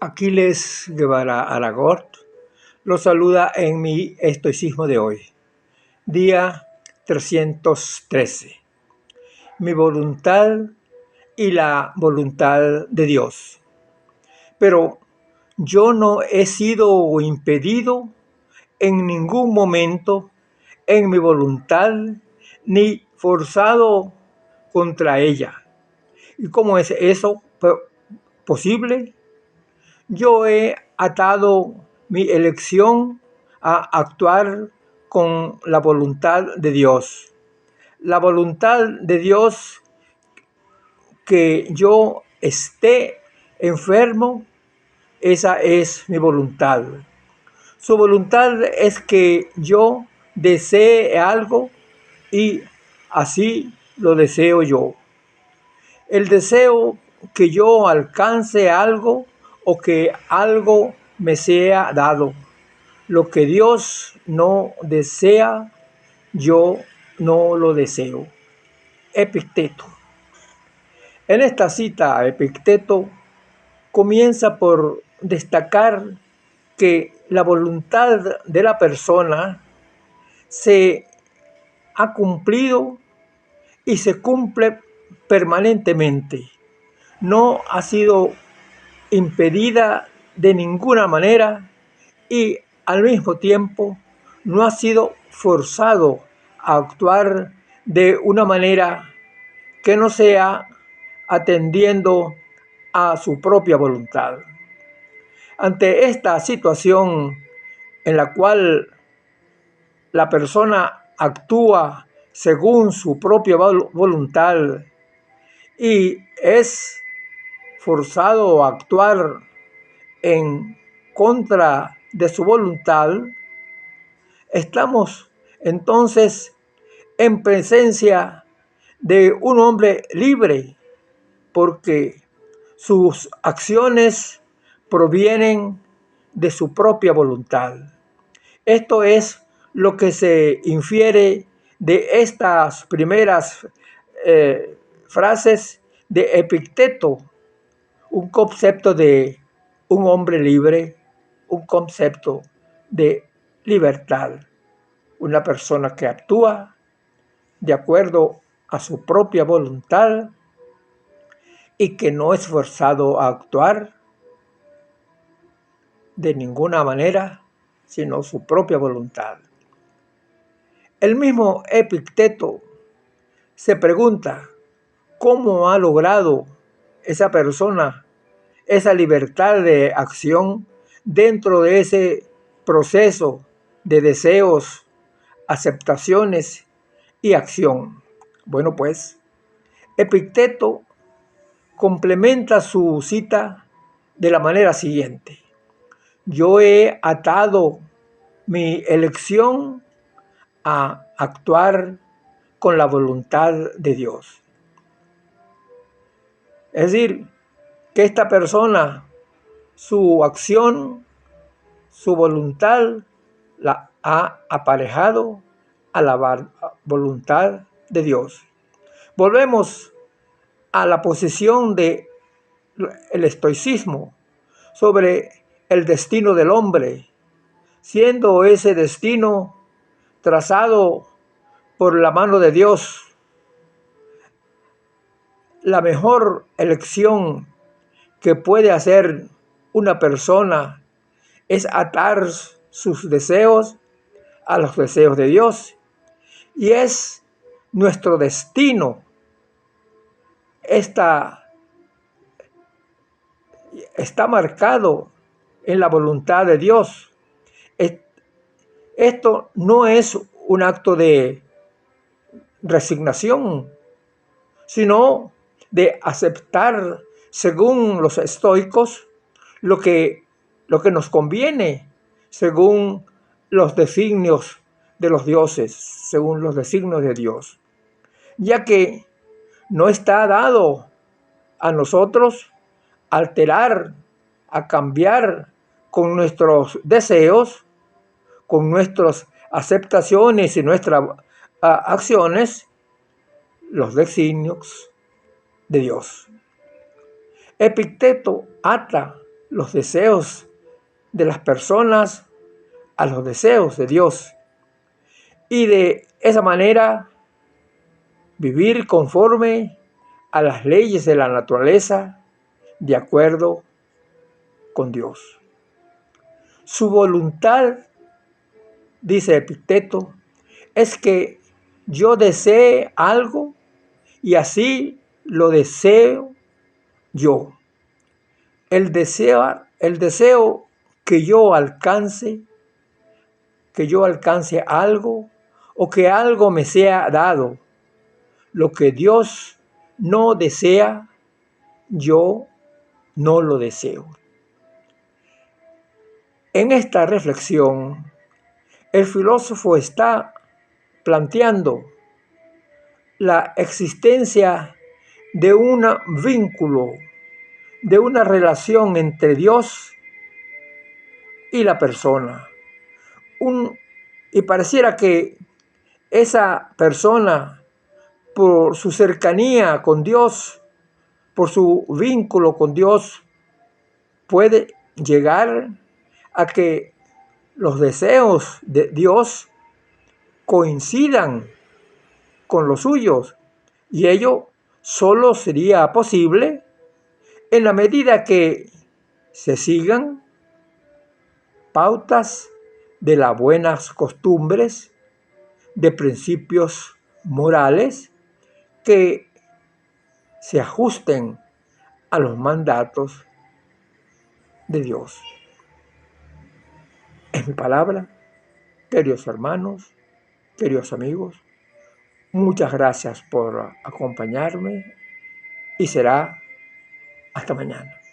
Aquiles Guevara Aragort lo saluda en mi estoicismo de hoy, día 313. Mi voluntad y la voluntad de Dios. Pero yo no he sido impedido en ningún momento en mi voluntad ni forzado contra ella. ¿Y cómo es eso posible? Yo he atado mi elección a actuar con la voluntad de Dios. La voluntad de Dios que yo esté enfermo, esa es mi voluntad. Su voluntad es que yo desee algo y así lo deseo yo. El deseo que yo alcance algo o que algo me sea dado. Lo que Dios no desea, yo no lo deseo. Epicteto. En esta cita, Epicteto comienza por destacar que la voluntad de la persona se ha cumplido y se cumple permanentemente. No ha sido impedida de ninguna manera y al mismo tiempo no ha sido forzado a actuar de una manera que no sea atendiendo a su propia voluntad. Ante esta situación en la cual la persona actúa según su propia voluntad y es forzado a actuar en contra de su voluntad, estamos entonces en presencia de un hombre libre, porque sus acciones provienen de su propia voluntad. Esto es lo que se infiere de estas primeras frases de Epicteto, un concepto de un hombre libre, un concepto de libertad, una persona que actúa de acuerdo a su propia voluntad y que no es forzado a actuar de ninguna manera, sino su propia voluntad. El mismo Epicteto se pregunta cómo ha logrado esa persona esa libertad de acción dentro de ese proceso de deseos, aceptaciones y acción. Bueno, pues, Epicteto complementa su cita de la manera siguiente. Yo he atado mi elección a actuar con la voluntad de Dios. Es decir, que esta persona, su acción, su voluntad, la ha aparejado a la voluntad de Dios. Volvemos a la posición del estoicismo sobre el destino del hombre, siendo ese destino trazado por la mano de Dios. La mejor elección que puede hacer una persona es atar sus deseos a los deseos de Dios. Y es nuestro destino. Está marcado en la voluntad de Dios. Esto no es un acto de resignación, sino de aceptar, según los estoicos, lo que nos conviene, según los designios de los dioses, según los designios de Dios, ya que no está dado a nosotros alterar, a cambiar con nuestros deseos, con nuestras aceptaciones y nuestras acciones, los designios de Dios. Epicteto ata los deseos de las personas a los deseos de Dios. Y de esa manera vivir conforme a las leyes de la naturaleza, de acuerdo con Dios. Su voluntad, dice Epicteto, es que yo desee algo y así lo deseo yo. El deseo que yo alcance algo o que algo me sea dado. Lo que Dios no desea, yo no lo deseo. En esta reflexión, el filósofo está planteando la existencia de un vínculo, de una relación entre Dios y la persona. Y pareciera que esa persona, por su cercanía con Dios, por su vínculo con Dios, puede llegar a que los deseos de Dios coincidan con los suyos. Y ello solo sería posible en la medida que se sigan pautas de las buenas costumbres, de principios morales que se ajusten a los mandatos de Dios. En mi palabra, queridos hermanos, queridos amigos, muchas gracias por acompañarme y será hasta mañana.